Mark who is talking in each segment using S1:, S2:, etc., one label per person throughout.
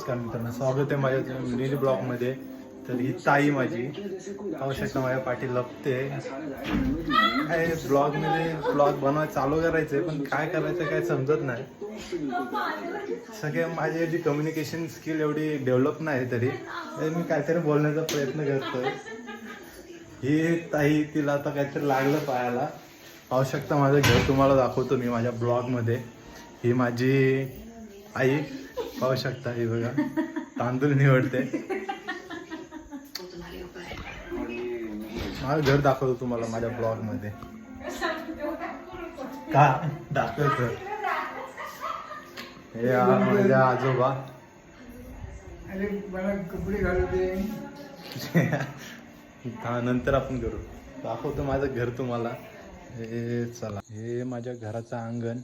S1: नमस्कार मित्रांनो, स्वागत आहे माझ्या मिनी ब्लॉगमध्ये. तर ही ताई माझी पाहू शकता माझ्या पाठी लपते. काय ब्लॉग बनवायला चालू करायचंय पण काय करायचं काय समजत नाही. सगळे माझी जी कम्युनिकेशन स्किल एवढी डेव्हलप नाही तरी मी काहीतरी बोलण्याचा प्रयत्न करतोय. ही ताई तिला आता काहीतरी लागलं पायाला. पाहू शकता माझं घर तुम्हाला दाखवतो मी माझ्या ब्लॉगमध्ये. ही माझी आई पाहू शकता, ही बघा तांदूळ निवडते. माझं घर दाखवतो तुम्हाला माझ्या ब्लॉगमध्ये. का दाखवतो हे माझ्या आजोबा.
S2: अरे मला कपडे घालू दे.
S1: नंतर आपण करू. दाखवतो माझं घर तुम्हाला. हे चला, हे माझ्या घराचं अंगण.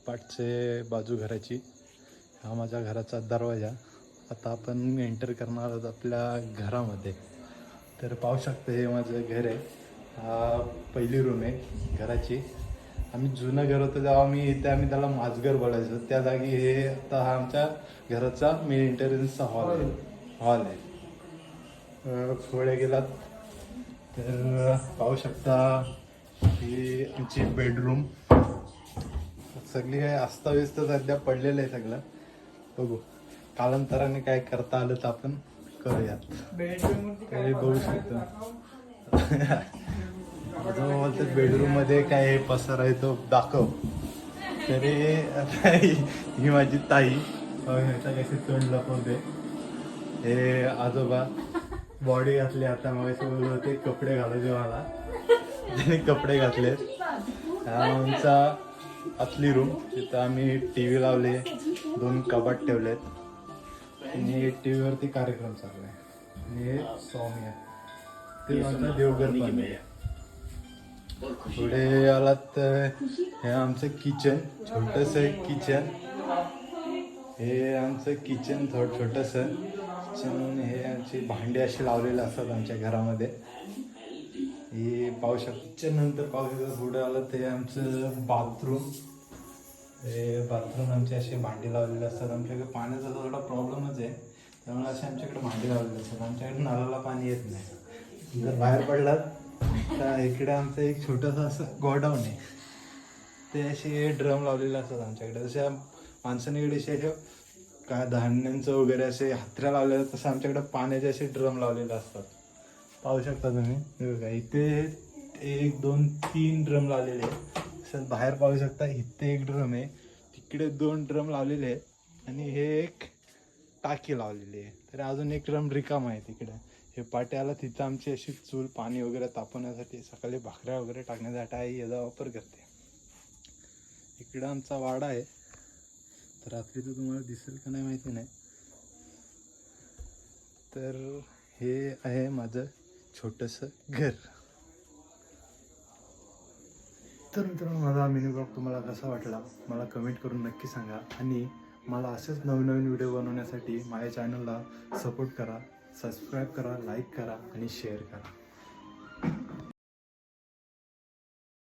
S1: पाठचे बाजू घराची. हा माझ्या घराचा दरवाजा. आता आपण एंटर करणार आहोत आपल्या घरामध्ये. तर पाहू शकता हे माझं घर आहे. हा पहिली रूम आहे घराची. आम्ही जुनं घर होतं तेव्हा आम्ही त्याला माझघर बोलायचो. त्या जागी हे आता हा आमच्या घराचा मेन एंट्रन्सचा हॉल आहे. पुढे गेलात तर पाहू शकता ही आमची बेडरूम. सगळी काय अस्ताव्यस्त सध्या पडलेलं आहे सगळं. बघू कालांतराने काय करता आलं तर आपण करूयात. काही बघू शकतो. बोलतात बेडरूम मध्ये काय पसार आहे तो दाखव. तरी आता ही माझी ताई कशी तोंड लपवते. हे आजोबा बॉडी घातली. आता मग बोलत होते कपडे घालायचे मला, त्याने कपडे घातलेत. हा आमचा आतली रूम. तिथं आम्ही टी व्ही लावले, 2 कपाट ठेवलेत आणि टी व्हीवरती कार्यक्रम चालू आहे. आणि हे सौम्य ते आमचं देवघर पण आहे. पुढे आलात हे आमचं किचन, छोटंसं किचन. हे आमचं किचन छोटंसं किचन. हे आमची भांडी अशी लावलेली असतात आमच्या घरामध्ये. हे पाहू शकतो. किचन नंतर पाहू शकतो पुढे आलं ते आमचं बाथरूम. हे बाथरूम आमची अशी भांडी लावलेली असतात. आमच्याकडे पाण्याचा थोडा प्रॉब्लेमच आहे, त्यामुळे असे आमच्याकडे भांडी लावलेली असतात. आमच्याकडे नळाला पाणी येत नाही. जर बाहेर पडलात तर इकडे आमचं एक छोटंसं असं गोडाऊन आहे. ते असे ड्रम लावलेले असतात आमच्याकडे. जशा माणसांकडे असे काय धान्यांचं वगैरे असे हातऱ्या लावलेलं, तसं आमच्याकडे पाण्याचे असे ड्रम लावलेले असतात. पाहू शकता तुम्ही. हे बघा इथे 1 2 3 ड्रम लावलेले आहेत. तसंच बाहेर पाहू शकता इथे 1 ड्रम आहे, तिकडे 2 ड्रम लावलेले आहेत आणि हे एक टाकी लावलेली आहे. तर अजून 1 ड्रम रिकामा आहे तिकडे. हे पाट्याला तिथं आमची अशी चूल पाणी वगैरे तापवण्यासाठी, सकाळी भाकऱ्या वगैरे टाकण्यासाठी आई याचा वापर करते. इकडं आमचा वाडा आहे. तर रात्री तर तुम्हाला दिसेल का नाही माहिती नाही. तर हे आहे माझं छोटंसं घर. तर मित्रांनो, माझा मिनी ब्लॉग तुम्हाला कसा वाटला मला कमेंट करून नक्की सांगा. आणि मला असेच नवीन व्हिडिओ बनवण्यासाठी माझ्या चॅनलला सपोर्ट करा, सबस्क्राईब करा, लाईक करा आणि शेअर करा.